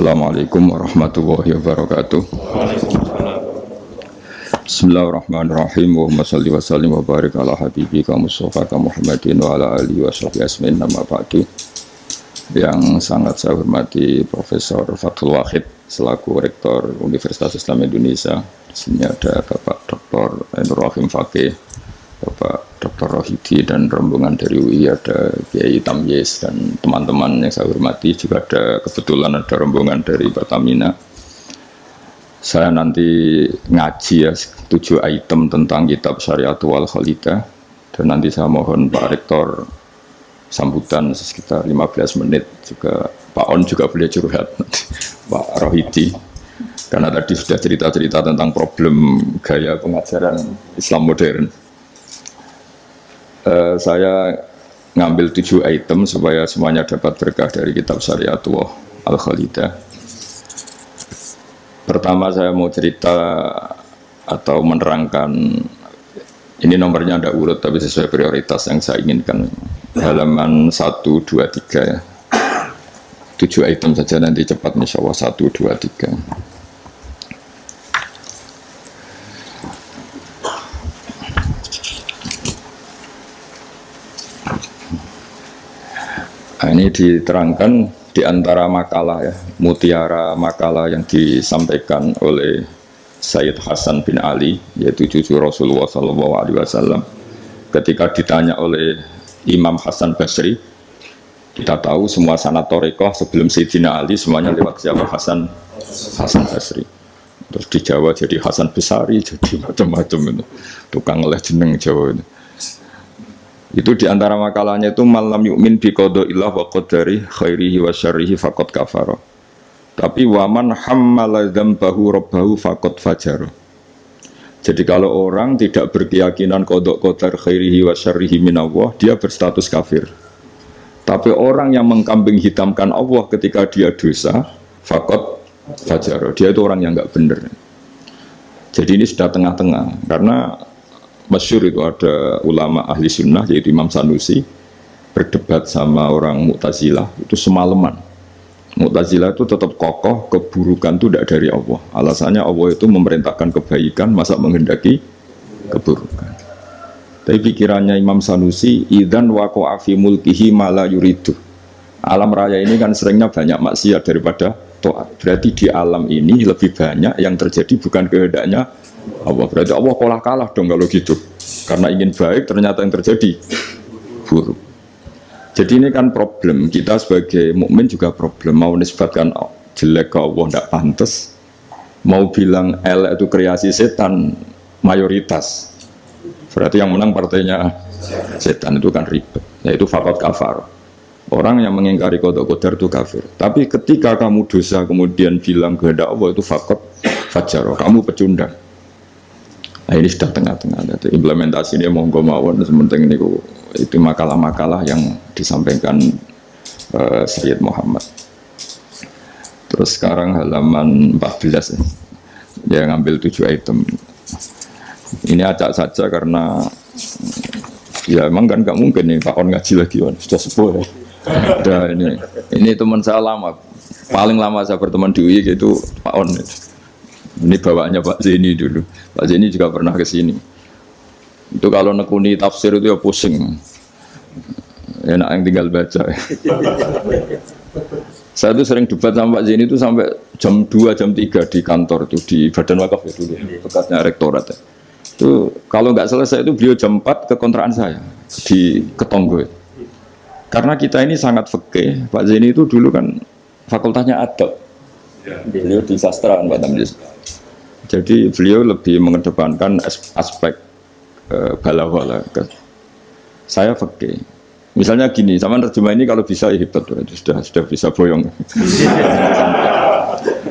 Assalamualaikum warahmatullahi wabarakatuh. Bismillahirrahmanirrahim. Allahumma shalli wa sallim wa barik ala habibika Mustafa Muhammadin wa ala alihi wa sahbihi asmin nama ba'du. Yang sangat saya hormati Profesor Fathul Wahid selaku Rektor Universitas Islam Indonesia. Di sini ada Bapak Dr. Ainur Rahim Fakih, Bapak Dr. Rohidi dan rombongan dari UI, ada Kiai Tamyiz dan teman-teman yang saya hormati. Juga ada kebetulan ada rombongan dari Pertamina. Saya nanti ngaji ya 7 item tentang kitab Syariatul wal Khalidah, dan nanti saya mohon Pak Rektor sambutan sekitar 15 menit. Juga Pak On juga boleh curhat, Pak Rohidi, karena tadi sudah cerita-cerita tentang problem gaya pengajaran Islam modern. Saya ngambil 7 item supaya semuanya dapat berkah dari kitab Syariatul wal Khalidah. Pertama saya mau cerita atau menerangkan, ini nomornya ada urut tapi sesuai prioritas yang saya inginkan. Halaman 1, 2, 3 ya. 7 item saja nanti cepat insya Allah. 1, 2, 3. Nah, ini diterangkan di antara makalah ya, mutiara makalah yang disampaikan oleh Sayyid Hasan bin Ali, yaitu cucu Rasulullah SAW. Ketika ditanya oleh Imam Hasan Basri, kita tahu semua sanad thariqah sebelum Sayyidina Ali semuanya lewat siapa? Hasan Basri. Terus di Jawa jadi Hasan Besari, jadi macam-macam itu. Tukang oleh jeneng Jawa itu. Itu diantara makalahnya itu malam yu'min bi qadaillah wa qadari khairihi wa syarrihi faqad kafara. Tapi waman hammala dzambahu rabbahu faqad fajara. Jadi kalau orang tidak berkeyakinan qada qadar khairihi wa syarrihi minallah, dia berstatus kafir. Tapi orang yang mengkambing hitamkan Allah ketika dia dosa, faqad fajara. Dia itu orang yang enggak benar. Jadi ini sudah tengah-tengah, karena masyhur itu ada ulama ahli sunnah yaitu Imam Sanusi berdebat sama orang Mu'tazilah itu semalaman. Mu'tazilah itu tetap kokoh keburukan itu tidak dari Allah. Alasannya Allah itu memerintahkan kebaikan, masa menghendaki keburukan. Tapi pikirannya Imam Sanusi, idzan waqa'a fi mulkihi ma la yuridu. Alam raya ini kan seringnya banyak maksiat daripada taat. Berarti di alam ini lebih banyak yang terjadi bukan kehendaknya Allah. Berarti Allah kalah dong kalau gitu, karena ingin baik ternyata yang terjadi buruk. Jadi ini kan problem kita sebagai mukmin, juga problem mau nisbatkan jelek ke Allah tidak pantas, mau bilang elek itu kreasi setan mayoritas, berarti yang menang partainya setan, itu kan ribet. Yaitu faqad kafar, orang yang mengingkari qada qadar itu kafir. Tapi ketika kamu dosa kemudian bilang kehendak Allah, itu faqad fajara, kamu pecundang. Nah, ini sudah tengah-tengah. Jadi implementasi ini monggo mawon, sementing ini itu makalah-makalah yang disampaikan Sayyid Muhammad. Terus sekarang halaman 14 ya, ngambil 7 item. Ini acak saja karena ya emang kan nggak mungkin nih Pak On ngaji lagi, sudah sepuh ya. Ada ini teman saya lama, paling lama saya berteman di UI gitu Pak On. Ini bawaannya Pak Zeni dulu. Pak Zeni juga pernah ke sini. Itu kalau nekuni tafsir itu ya pusing. Enak yang tinggal baca. Saya tuh sering debat sama Pak Zeni itu sampai jam 2, jam 3 di kantor itu, di Badan Wakaf itu dulu, bekasnya rektorat. Itu kalau nggak selesai itu beliau jam 4 ke kontrakan saya di Ketonggo. Karena kita ini sangat fikih. Pak Zeni itu dulu kan fakultasnya adab. Beliau di sastra Pak Tamyiz. Jadi beliau lebih mengedepankan aspek balawala. Saya fikih. Misalnya gini, sama terjemah ini kalau bisa ya hebat, itu sudah bisa boyong.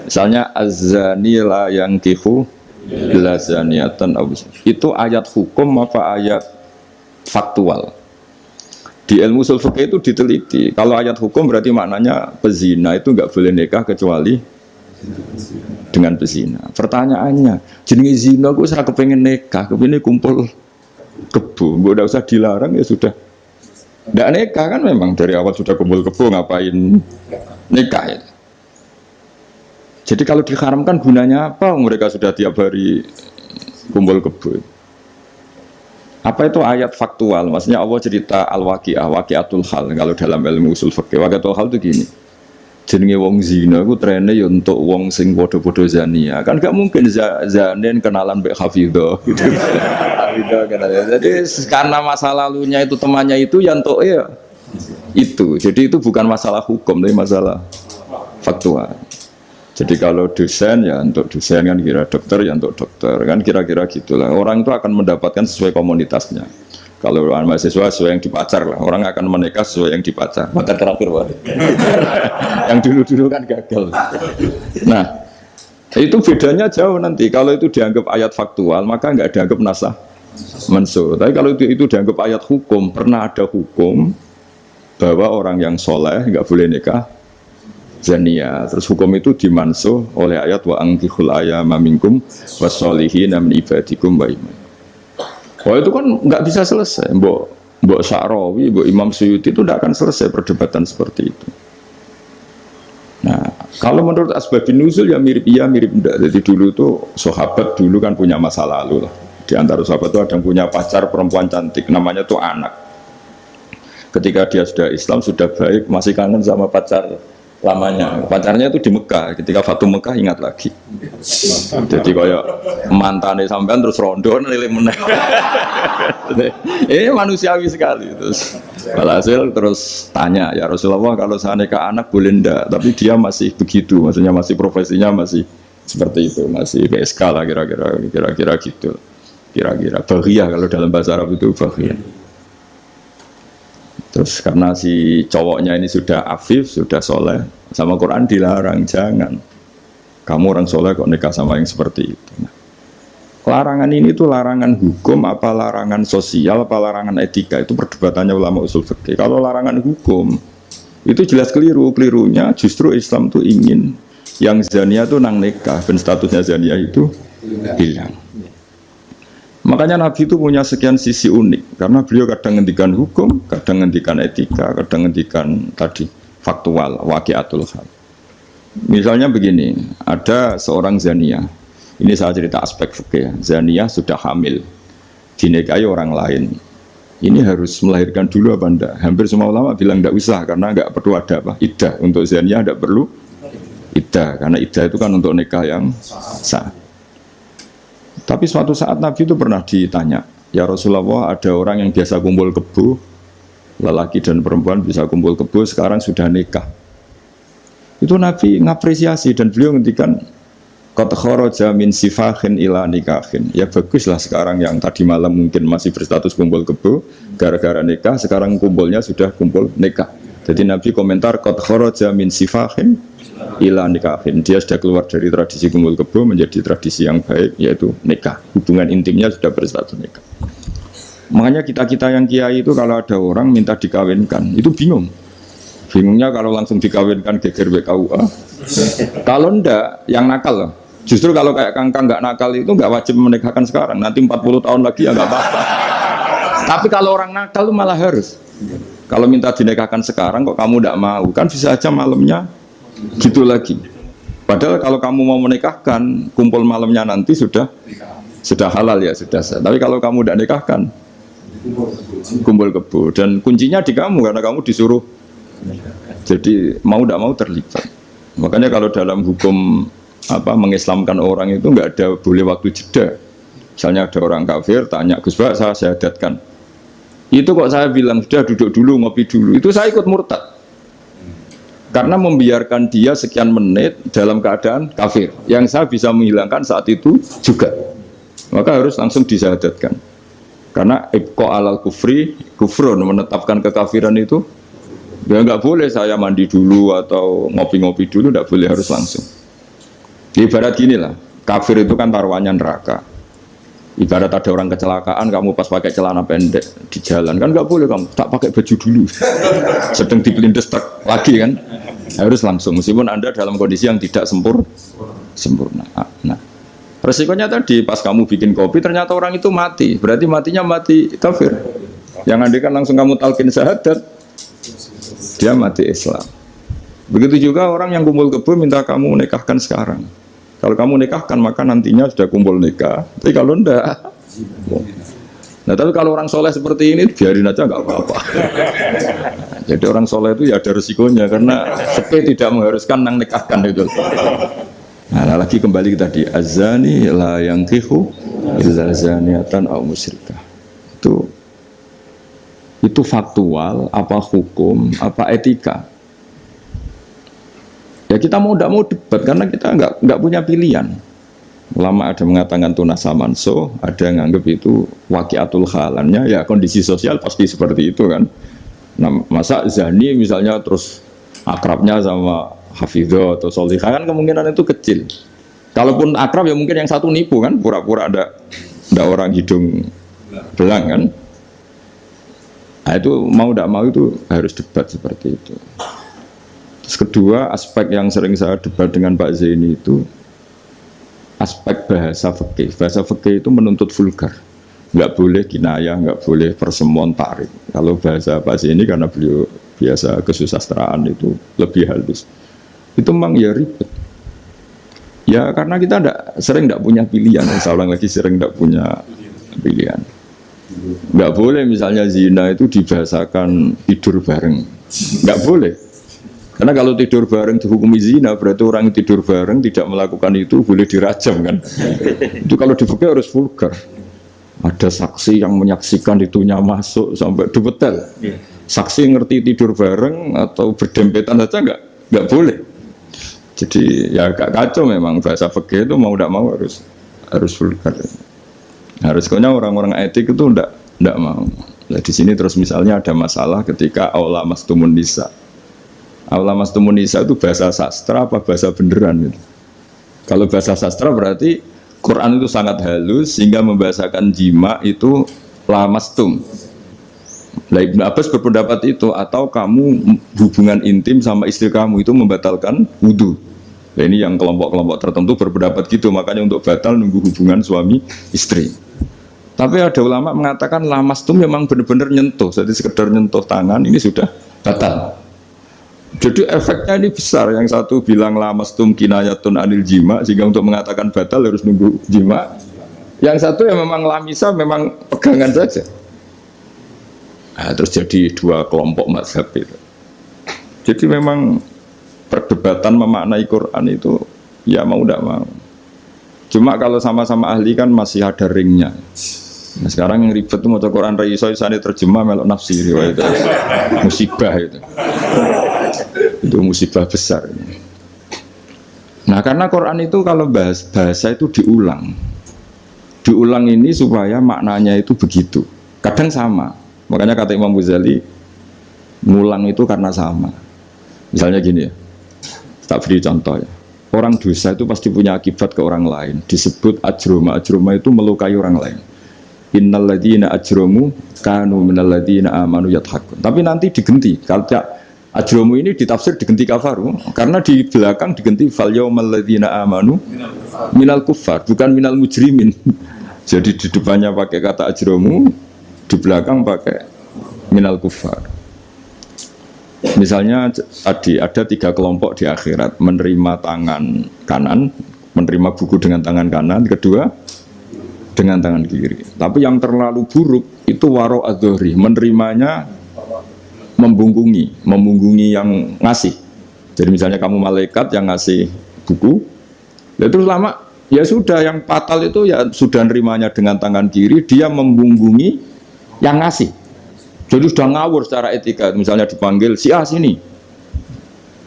Misalnya az-zani la yankihu illa zaniatan, itu ayat hukum apa ayat faktual? Di ilmu ushul fikih itu diteliti. Kalau ayat hukum berarti maknanya pezina itu nggak boleh nikah kecuali dengan pezina. Pertanyaannya, jenenge zina gue serah kepengen nikah, kepingin kumpul kebo, udah usah dilarang ya sudah. Nggak nikah kan, memang dari awal sudah kumpul kebo, ngapain nikah ya? Jadi kalau diharamkan gunanya apa? Mereka sudah tiap hari kumpul kebo. Apa itu ayat faktual? Maksudnya Allah cerita al-waqi'ah, waqi'atul hal. Kalau dalam ilmu usul fikih, waqi'atul hal itu gini. Jenenge wong zina iku trene ya untuk wong sing padha-padha zania. Kan gak mungkin zanen kenalan mbek Hafidhah gitu. Hafidhah kenalan. Jadi karena masa lalunya itu temannya itu ya entuk ya itu. Jadi itu bukan masalah hukum, tapi masalah faktual. Jadi kalau dosen ya untuk dosen kan, kira dokter ya untuk dokter kan, kira-kira gitulah. Orang itu akan mendapatkan sesuai komunitasnya. Kalau mahasiswa sesuai yang dipacar lah, orang akan menikah sesuai yang dipacar. Pacar terakhir Pak. Yang dulu-dulu kan gagal. Nah, itu bedanya jauh nanti. Kalau itu dianggap ayat faktual, maka nggak dianggap nasah mansuh. Tapi kalau itu dianggap ayat hukum, pernah ada hukum bahwa orang yang soleh nggak boleh nikah zania. Terus hukum itu dimansuh oleh ayat wa angkihul ayama minkum wassolihin min ibadikum wa iman. Oh itu kan nggak bisa selesai. Mbok Sya'rawi, Mbok Imam Suyuti itu tidak akan selesai perdebatan seperti itu. Nah, kalau menurut asbabun nuzul ya mirip iya mirip enggak. Jadi dulu tuh sahabat dulu kan punya masa lalu lah. Di antara sahabat itu ada yang punya pacar perempuan cantik, namanya tuh Anak. Ketika dia sudah Islam, sudah baik, masih kangen sama pacar lamanya. Pacarnya itu di Mekah. Ketika Fatu Mekah ingat lagi. Jadi kayak mantannya sampean terus rondo nilai meneh. Ini manusiawi sekali. Terus alhasil terus tanya, ya Rasulullah kalau saya nikah anak boleh ndak? Tapi dia masih begitu, maksudnya masih profesinya masih seperti itu, masih PSK lah kira-kira gitu. Kira-kira baghiyah kalau dalam bahasa Arab itu baghiyah. Terus karena si cowoknya ini sudah afif, sudah soleh, sama Quran dilarang, jangan. Kamu orang soleh kok nikah sama yang seperti itu. Nah, larangan ini tuh larangan hukum, apa larangan sosial, apa larangan etika, itu perdebatannya ulama usul fikih. Kalau larangan hukum, itu jelas keliru. Kelirunya justru Islam tuh ingin yang zania tuh nang nikah, dan statusnya zania itu hilang. Makanya Nabi itu punya sekian sisi unik, karena beliau kadang ngendikan hukum, kadang ngendikan etika, kadang ngendikan tadi faktual, waqi'atul hal. Misalnya begini, ada seorang zania, ini saya cerita aspek fikih, zania sudah hamil, dinikahi orang lain. Ini harus melahirkan dulu apa enggak? Hampir semua ulama bilang enggak usah, karena enggak perlu ada apa? Iddah. Untuk zania enggak perlu iddah, karena iddah itu kan untuk nikah yang sah. Tapi suatu saat Nabi itu pernah ditanya, ya Rasulullah, ada orang yang biasa kumpul kebo, lelaki dan perempuan bisa kumpul kebo, sekarang sudah nikah. Itu Nabi ngapresiasi dan beliau ngendikan, qad kharaja min sifahin ila nikahin. Ya baguslah sekarang yang tadi malam mungkin masih berstatus kumpul kebo, gara-gara nikah, sekarang kumpulnya sudah kumpul nikah. Jadi Nabi komentar, qad kharaja min sifahin ila nikahin, dia sudah keluar dari tradisi kumpul kebo menjadi tradisi yang baik, yaitu nikah. Hubungan intimnya sudah berstatus nikah. Makanya kita yang kiai itu kalau ada orang minta dikawinkan, itu bingung. Bingungnya kalau langsung dikawinkan geger BKUA. Kalau ndak, yang nakal loh. Justru kalau kayak kangkang nggak nakal itu nggak wajib menikahkan sekarang. Nanti 40 tahun lagi ya nggak apa-apa. Tapi kalau orang nakal itu malah harus. Kalau minta dinikahkan sekarang kok kamu ndak mau, kan bisa aja malamnya gitu lagi. Padahal kalau kamu mau menikahkan, kumpul malamnya nanti sudah halal ya, sudah sah. Tapi kalau kamu tidak nikahkan, kumpul kebo, dan kuncinya di kamu karena kamu disuruh. Jadi mau tidak mau terlibat. Makanya kalau dalam hukum mengislamkan orang itu nggak ada boleh waktu jeda. Misalnya ada orang kafir tanya, Gus Pak, saya syahadatkan. Itu kok saya bilang sudah duduk dulu, ngopi dulu. Itu saya ikut murtad. Karena membiarkan dia sekian menit dalam keadaan kafir, yang saya bisa menghilangkan saat itu juga, maka harus langsung disyahadatkan. Karena ibqa alal kufri kufrun, menetapkan kekafiran itu ya nggak boleh saya mandi dulu atau ngopi-ngopi dulu, nggak boleh, harus langsung. Ibarat gini lah, kafir itu kan taruhannya neraka. Ibarat ada orang kecelakaan, kamu pas pakai celana pendek di jalan, kan nggak boleh kamu tak pakai baju dulu. Sedang dipelindes truk lagi kan, harus langsung. Meskipun Anda dalam kondisi yang tidak sempurna. Nah, resikonya tadi pas kamu bikin kopi ternyata orang itu mati, berarti matinya mati kafir. Yang Anda kan langsung kamu talqin syahadat, dia mati Islam. Begitu juga orang yang kumpul kebo minta kamu nikahkan sekarang. Kalau kamu nikahkan maka nantinya sudah kumpul nikah. Tapi kalau enggak, nah tapi kalau orang soleh seperti ini biarin aja nggak apa-apa. Jadi orang soleh itu ya ada resikonya karena sepe tidak mengharuskan nang nikahkan itu. Nah lagi kembali tadi azani la yankihu illa zaniatan aw musyrikah. Itu faktual, apa hukum, apa etika. Ya kita mau tidak mau debat karena kita nggak punya pilihan. Ulama ada mengatakan tunas samanso, ada yang nganggap itu waqiatul halannya, ya kondisi sosial pasti seperti itu kan. Nah masa zani misalnya terus akrabnya sama hafidho atau solihah kan kemungkinan itu kecil. Kalaupun akrab ya mungkin yang satu nipu kan, pura-pura ada orang hidung belang kan. Nah itu mau tidak mau itu harus debat seperti itu. Terus kedua, aspek yang sering saya debat dengan Pak Zaini itu aspek bahasa fikih. Bahasa fikih itu menuntut vulgar. Nggak boleh kinayah, nggak boleh persemuan tarik. Kalau bahasa Pak Zaini karena beliau biasa kesusastraan itu lebih halus. Itu memang ya ribet. Ya karena kita sering tidak punya pilihan. Saya ulang lagi sering tidak punya pilihan. Nggak boleh misalnya zina itu dibahasakan tidur bareng. Nggak boleh. Karena kalau tidur bareng dihukumi zina, berarti orang yang tidur bareng tidak melakukan itu boleh dirajam kan. Itu kalau di fikih harus vulgar. Ada saksi yang menyaksikan itunya masuk sampai detail. Saksi ngerti tidur bareng atau berdempetan saja nggak boleh. Jadi ya agak kacau memang bahasa fikih itu mau tidak mau harus vulgar. Harus kayaknya orang-orang etik itu ndak mau. Nah, di sini terus misalnya ada masalah ketika aula mastumun nisa. Aula mastumun nisa itu bahasa sastra apa bahasa beneran gitu. Kalau bahasa sastra berarti Quran itu sangat halus sehingga membahasakan jima itu lamastum. Nah, Ibnu Abbas berpendapat itu atau kamu hubungan intim sama istri kamu itu membatalkan wudu. Nah, ini yang kelompok-kelompok tertentu berpendapat gitu, makanya untuk batal nunggu hubungan suami istri. Tapi ada ulama mengatakan lamastum memang benar-benar nyentuh, jadi sekedar nyentuh tangan ini sudah batal. Jadi efeknya ini besar. Yang satu bilang lamastum kinayatun anil jima, sehingga untuk mengatakan batal harus nunggu jima. Yang satu yang memang lamisa memang pegangan saja. Nah, terus jadi dua kelompok mazhab itu. Jadi memang perdebatan memaknai Quran itu ya mau tidak mau. Cuma kalau sama-sama ahli kan masih ada ringnya. Nah, sekarang yang ribet itu mau Quran Raiso isane terjemah melok nafsi riwayat itu musibah itu musibah besar. Nah karena Quran itu kalau bahasa itu diulang ini supaya maknanya itu begitu. Kadang sama, makanya kata Imam Ghazali ngulang itu karena sama. Misalnya gini ya, tak beri contoh ya. Orang dosa itu pasti punya akibat ke orang lain. Disebut ajroma, ajroma itu melukai orang lain. Innal ladzina ajromu kanu minal ladzina amanu yadhakun. Tapi nanti digenti. Kalau ajromu ini ditafsir digenti kafaru, karena di belakang digenti fal yaumal ladzina amanu minal kuffar, bukan minal mujrimin. Jadi di depannya pakai kata ajromu, di belakang pakai minal kuffar. Misalnya tadi ada 3 kelompok di akhirat, menerima tangan kanan, menerima buku dengan tangan kanan, kedua dengan tangan kiri. Tapi yang terlalu buruk itu waro adzohri, menerimanya membungkungi yang ngasih. Jadi misalnya kamu malaikat yang ngasih buku, ya terus lama ya sudah, yang fatal itu ya sudah nerimanya dengan tangan kiri, dia membungkungi yang ngasih. Jadi sudah ngawur secara etika. Misalnya dipanggil si A sini,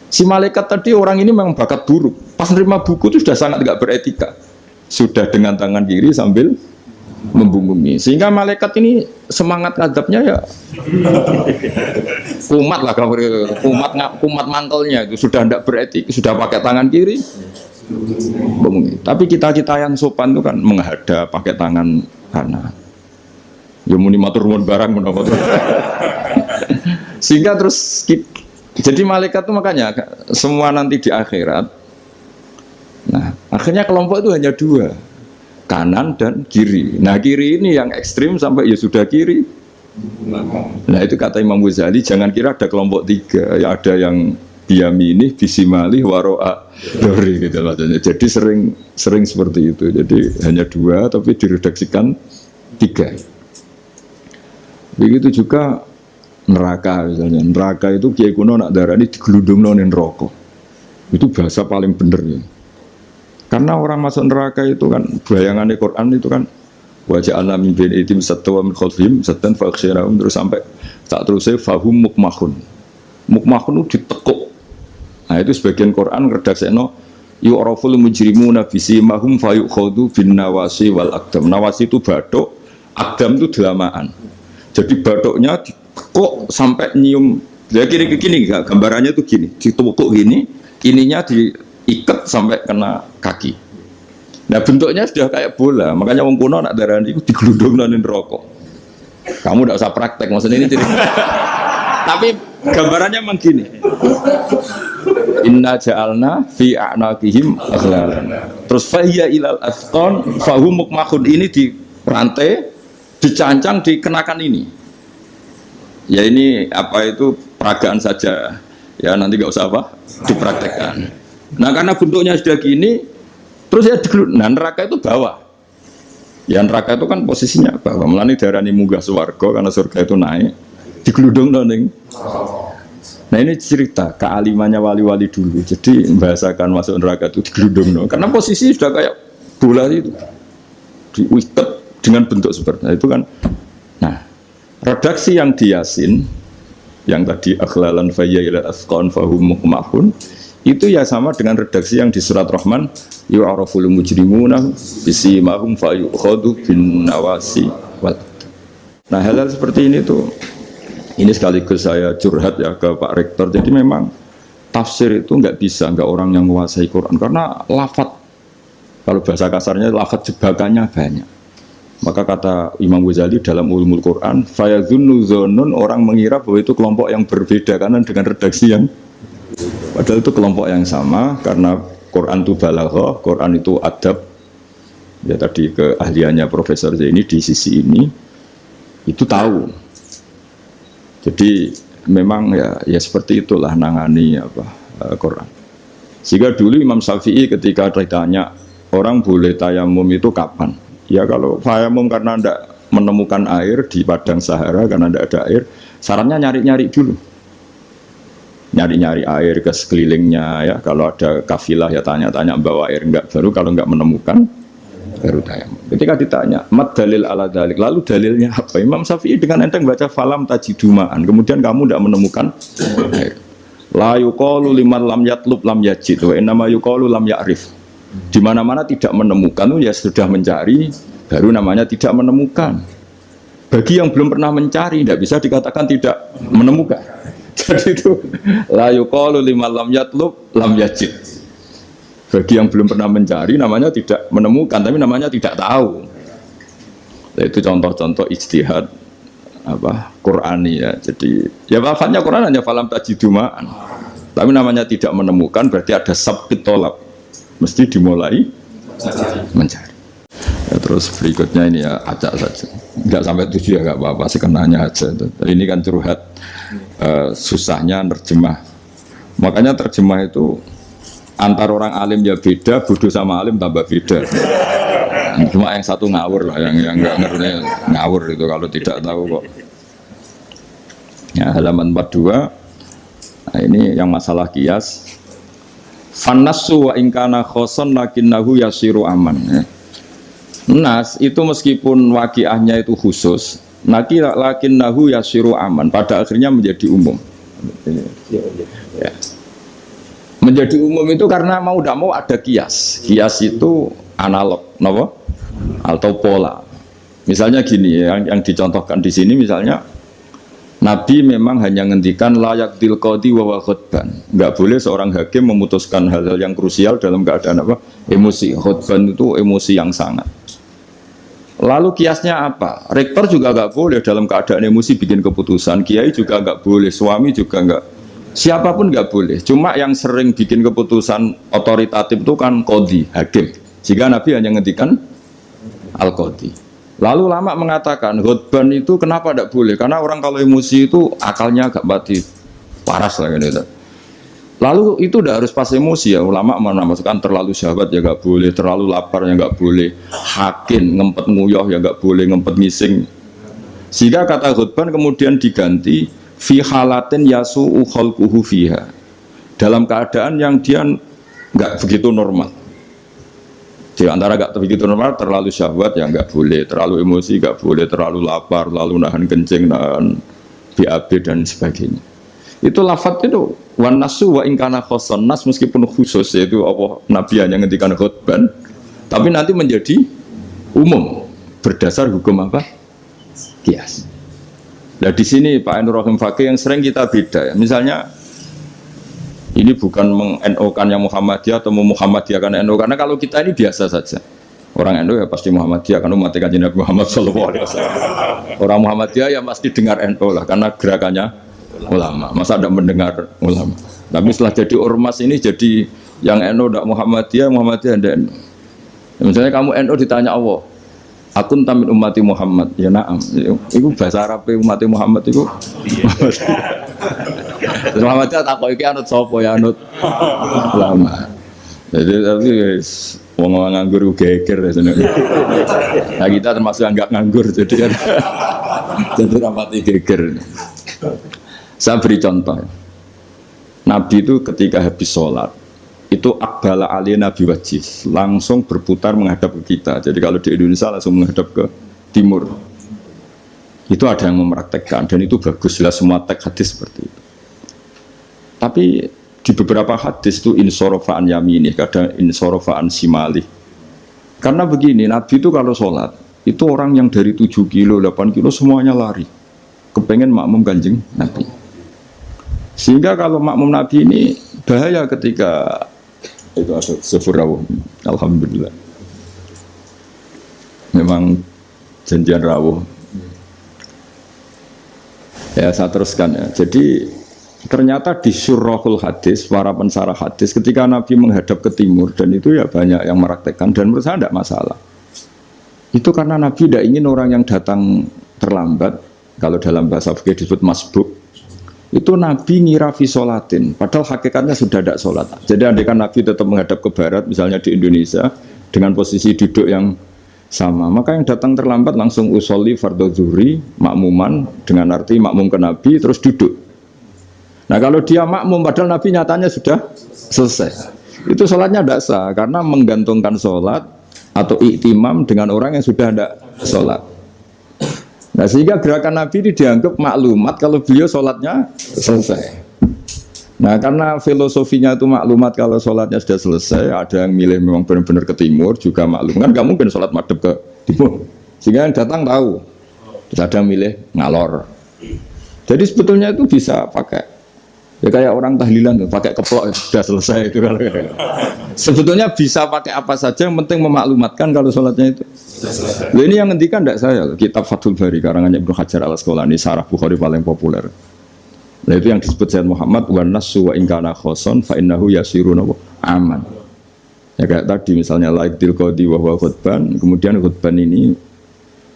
si malaikat tadi orang ini memang bakat buruk, pas nerima buku itu sudah sangat tidak beretika, sudah dengan tangan kiri sambil membungkungi, sehingga malaikat ini semangat ngadapnya ya kumat lah, kalau kumat mantelnya itu sudah tidak beretika, sudah pakai tangan kiri membungkungi. Tapi kita yang sopan itu kan menghadap pakai tangan kanan. Ya muni matur nuwun barang menapa. Sehingga terus jadi malaikat itu makanya semua nanti di akhirat. Nah, akhirnya kelompok itu hanya 2. Kanan dan kiri. Nah, kiri ini yang ekstrim sampai ya sudah kiri. Nah, itu kata Imam Ghazali, jangan kira ada kelompok 3, ya ada yang biyaminih bisimali waro'a dori gitu maksudnya. Jadi sering seperti itu. Jadi hanya 2 tapi diredaksikan 3. Begitu juga neraka misalnya. Neraka itu kiai kuno nak darani digelundungno ning neraka. Itu bahasa paling bener ya. Karena orang masuk neraka itu kan bayangannya Quran itu kan wajah alam min itim satwa min khalfihim satan fakhsyirahum terus sampai tak terusnya fahum mukmahun. Mukmahun itu ditekuk. Nah itu sebagian Quran redaksekno yu'raful mujrimuna bisimahum fayukhadhu bin nawasi wal aqdam. Nawasi itu bathuk, aqdam itu delamaan. Jadi bathuknya ditekuk sampai nyium. Ya gini gambarannya itu gini, ditekuk gini, ininya diikat sampai kena kaki. Nah bentuknya sudah kayak bola, makanya wong kuno nak darani itu digelundungno ning neraka. Kamu tidak usah praktek, maksudnya ini cerita. Tapi gambarannya memang gini. Inna ja'alna fi a'naqihim aghlalan. Terus fahiya ilal asqan fahum mukmahun, ini di rantai, dicancang, dikenakan ini. Ya ini apa itu peragaan saja. Ya nanti nggak usah apa dipraktekkan. Nah karena bentuknya sudah gini, terus ya nah neraka itu bawah. Ya neraka itu kan posisinya bawah. Melani darani munggah swarga karena surga itu naik. Digelundung ning. Nah ini cerita kealimannya wali-wali dulu. Jadi membahasakan masuk neraka itu digelundung. Karena posisi sudah kayak bola itu. Diikat dengan bentuk seperti itu kan. Nah, redaksi yang di Yasin yang tadi akhlalan fayya ila asqan fahum mukmahun itu ya sama dengan redaksi yang di surat Rahman yu'araful mujrimuna bisimahum fayukhadhu bin nawasi wal. Nah hal-hal seperti ini tuh, ini sekaligus saya curhat ya ke Pak Rektor. Jadi memang tafsir itu nggak orang yang menguasai Quran karena lafadz, kalau bahasa kasarnya lafadz jebakannya banyak. Maka kata Imam Ghazali dalam Ulumul Quran, fayadhunnu dzannun, orang mengira bahwa itu kelompok yang berbeda karena dengan redaksi yang padahal itu kelompok yang sama karena Quran itu balaghah, Quran itu adab. Ya tadi keahliannya Profesor Zaini di sisi ini itu tahu. Jadi memang ya seperti itulah nangani Quran. Sehingga dulu Imam Syafi'i ketika ditanya orang boleh tayamum itu kapan? Ya kalau tayamum karena tidak menemukan air di padang Sahara karena tidak ada air, sarannya nyari-nyari dulu. Nyari-nyari air ke sekelilingnya ya. Kalau ada kafilah ya tanya-tanya bawa air enggak, baru kalau enggak menemukan baru tayamum. Ketika ditanya, "Mat dalil ala dalik?" Lalu dalilnya apa? Imam Syafi'i dengan enteng baca falam tajidumaan. Kemudian kamu tidak menemukan air. La yuqalu liman lam yatlub lam yajid wa innama yuqalu lam ya'rif. Di mana-mana tidak menemukan ya sudah mencari, baru namanya tidak menemukan. Bagi yang belum pernah mencari tidak bisa dikatakan tidak menemukan. Jadi itu la yuqalu liman lam yatlub lam yajid. Bagi yang belum pernah mencari namanya tidak menemukan, tapi namanya tidak tahu. Nah, itu contoh-contoh ijtihad Qur'ani ya. Jadi ya lafadznya Quran hanya falam tajiduma'an. Tapi namanya tidak menemukan berarti ada sabqit tolab. Mesti dimulai mencari. Ya, terus berikutnya ini ya acak saja. Enggak sampai 7 ya enggak apa-apa, sekenanya aja. Ini kan curhat susahnya nerjemah. Makanya terjemah itu antar orang alim ya beda, bodoh sama alim tambah beda. Cuma yang satu ngawur lah, yang enggak ngerti ngawur itu kalau tidak tahu kok. Ya, halaman 42. Nah, ini yang masalah kias. Fannasu wa ingkana khoson lakinnahu yasiru aman. Nas itu meskipun waqiahnya itu khusus, lakinnahu yasiru aman. Pada akhirnya menjadi umum. Ya. Menjadi umum itu karena mau tidak mau ada kias. Kias itu analog, no? Atau pola. Misalnya gini, yang dicontohkan di sini misalnya Nabi memang hanya ngendikan layak tilqadi wa khutban. Enggak boleh seorang hakim memutuskan hal-hal yang krusial dalam keadaan emosi. Khutban itu emosi yang sangat. Lalu kiasnya apa? Rektor juga enggak boleh dalam keadaan emosi bikin keputusan. Kiai juga enggak boleh, suami juga enggak. Siapapun enggak boleh. Cuma yang sering bikin keputusan otoritatif itu kan qadhi, hakim. Jika Nabi hanya ngendikan al-qadhi. Lalu lama mengatakan khutban itu kenapa tidak boleh? Karena orang kalau emosi itu akalnya agak mati paras lah gitu. Lalu itu tidak harus pas emosi ya, ulama menamakan terlalu syahwat ya nggak boleh, terlalu lapar ya nggak boleh, hakin ngempet nguyoh ya nggak boleh, ngempet ngising. Sehingga kata khutban kemudian diganti fi halatin yasu'u khalquhu fiha, dalam keadaan yang dia nggak begitu normal. Di antara nggak begitu normal, terlalu syahwat ya nggak boleh, terlalu emosi nggak boleh, terlalu lapar, lalu nahan kencing, nahan BAB dan sebagainya. Itu lafadz itu wan nasu wa ingkana khoson nas, meskipun khusus yaitu apa Nabi hanya ngendikan khutban, tapi nanti menjadi umum berdasar hukum apa? Qiyas. Nah di sini Pak Ainur Rahim Fakih yang sering kita beda ya. Misalnya ini bukan meng-NO-kan yang Muhammadiyah atau Muhammadiyahkan NO, karena kalau kita ini biasa saja. Orang NO ya pasti Muhammadiyah karena umat Nabi Muhammad SAW. Orang Muhammadiyah ya pasti dengar NO lah karena gerakannya ulama. Masa ada mendengar ulama. Tapi setelah jadi ormas ini jadi yang NO tidak Muhammadiyah, Muhammadiyah tidak NO. Misalnya kamu NO ditanya Allah, akun tamin umati Muhammad, ya naam. Itu bahasa Arab umati Muhammad itu. Muhammadiyah tak kok iki anut sapa ya anut ulama. Jadi tapi wong nganggur geger sebenarnya. Nah kita termasuk yang enggak nganggur jadi kan. Jadi rapati geger. Saya beri contoh. Nabi itu ketika habis sholat itu akbala ali nabi wajih, langsung berputar menghadap ke kita. Jadi kalau di Indonesia langsung menghadap ke timur. Itu ada yang mempraktekkan dan itu bagus, jelas semua teks hadis seperti itu. Tapi di beberapa hadis itu insorofaan yamini, kadang insorofaan simali. Karena begini, Nabi itu kalau sholat itu orang yang dari 7 kilo, 8 kilo semuanya lari, kepengen makmum Kanjeng Nabi. Sehingga kalau makmum Nabi ini bahaya ketika itu ada sefurawu. Alhamdulillah. Memang janjian rawuh. Ya saya teruskan ya. Jadi ternyata di syurahul hadis, para pensarah hadis, ketika Nabi menghadap ke timur dan itu ya banyak yang meraktekkan dan menurut saya tidak masalah. Itu karena Nabi tidak ingin orang yang datang terlambat, kalau dalam bahasa fikih disebut masbuk. Itu Nabi ngira fi sholatin, padahal hakikatnya sudah tidak sholat. Jadi andaikan Nabi tetap menghadap ke barat, misalnya di Indonesia, dengan posisi duduk yang sama, maka yang datang terlambat langsung usolli fardhu zuhri, makmuman, dengan arti makmum ke Nabi, terus duduk. Nah kalau dia makmum, padahal Nabi nyatanya sudah selesai. Itu sholatnya tidak sah, karena menggantungkan sholat atau iktimam dengan orang yang sudah tidak sholat. Nah sehingga gerakan Nabi ini dianggap maklumat kalau beliau sholatnya selesai. Nah karena filosofinya itu maklumat kalau sholatnya sudah selesai, ada yang milih memang benar-benar ke timur juga maklum, kan gak mungkin sholat madhab ke timur. Sehingga yang datang tahu, ada yang milih ngalor. Jadi sebetulnya itu bisa pakai, ya kayak orang tahlilan tuh, pakai keplok sudah selesai itu kalau sebetulnya bisa pakai apa saja, yang penting memaklumatkan kalau sholatnya itu. Nah, ini yang ngendikan tidak saya, kitab Fathul Bari karangannya Ibnu Hajar al-Asqalani, Syarah Bukhari paling populer. Nah itu yang disebut Sayyid Muhammad wan nasu wa ingkana khoson fa innahu yasirun aman. Ya kayak tadi misalnya laikdil qadi wa huwa khutban, kemudian khutban ini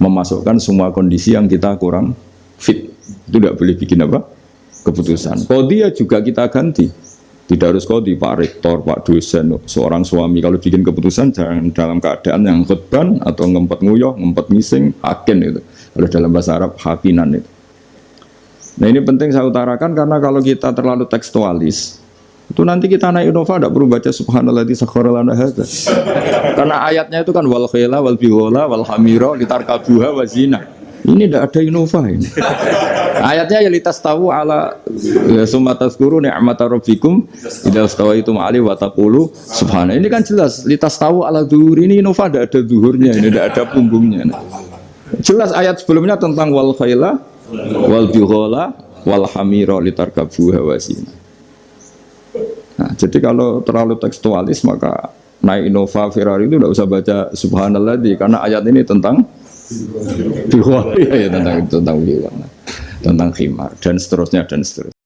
memasukkan semua kondisi yang kita kurang fit. Itu tidak boleh bikin apa? Keputusan. Qadi ya juga kita ganti. Tidak harus qadi, Pak Rektor, Pak dosen, seorang suami kalau bikin keputusan jangan dalam keadaan yang khutban atau ngempet nguyuh, ngempet ngising, hakin itu. Kalau dalam bahasa Arab hakinan itu. Nah ini penting saya utarakan karena kalau kita terlalu tekstualis, itu nanti kita naik Innova tidak perlu baca subhanalladzi sakhkhara lana hadza. Karena ayatnya itu kan wal khayla wal bighala wal hamira litarkabuha wa zina. Ini tidak ada Innova ini. Ayatnya ya litas tahu ala summa tazkuru ni'mata rabbikum idza stawaitum ali wa taqulu subhana. Ini kan jelas litas tahu ala zuhur, ini Innova tidak ada zuhurnya, ini tidak ada punggungnya. Jelas ayat sebelumnya tentang wal khayla wal bighala wal hamira litarkabuha wa zina. Nah, jadi kalau terlalu tekstualis maka naik Innova Ferrari itu tidak usah baca subhanalladzi karena ayat ini tentang bighala ya tentang khimar dan seterusnya dan seterusnya.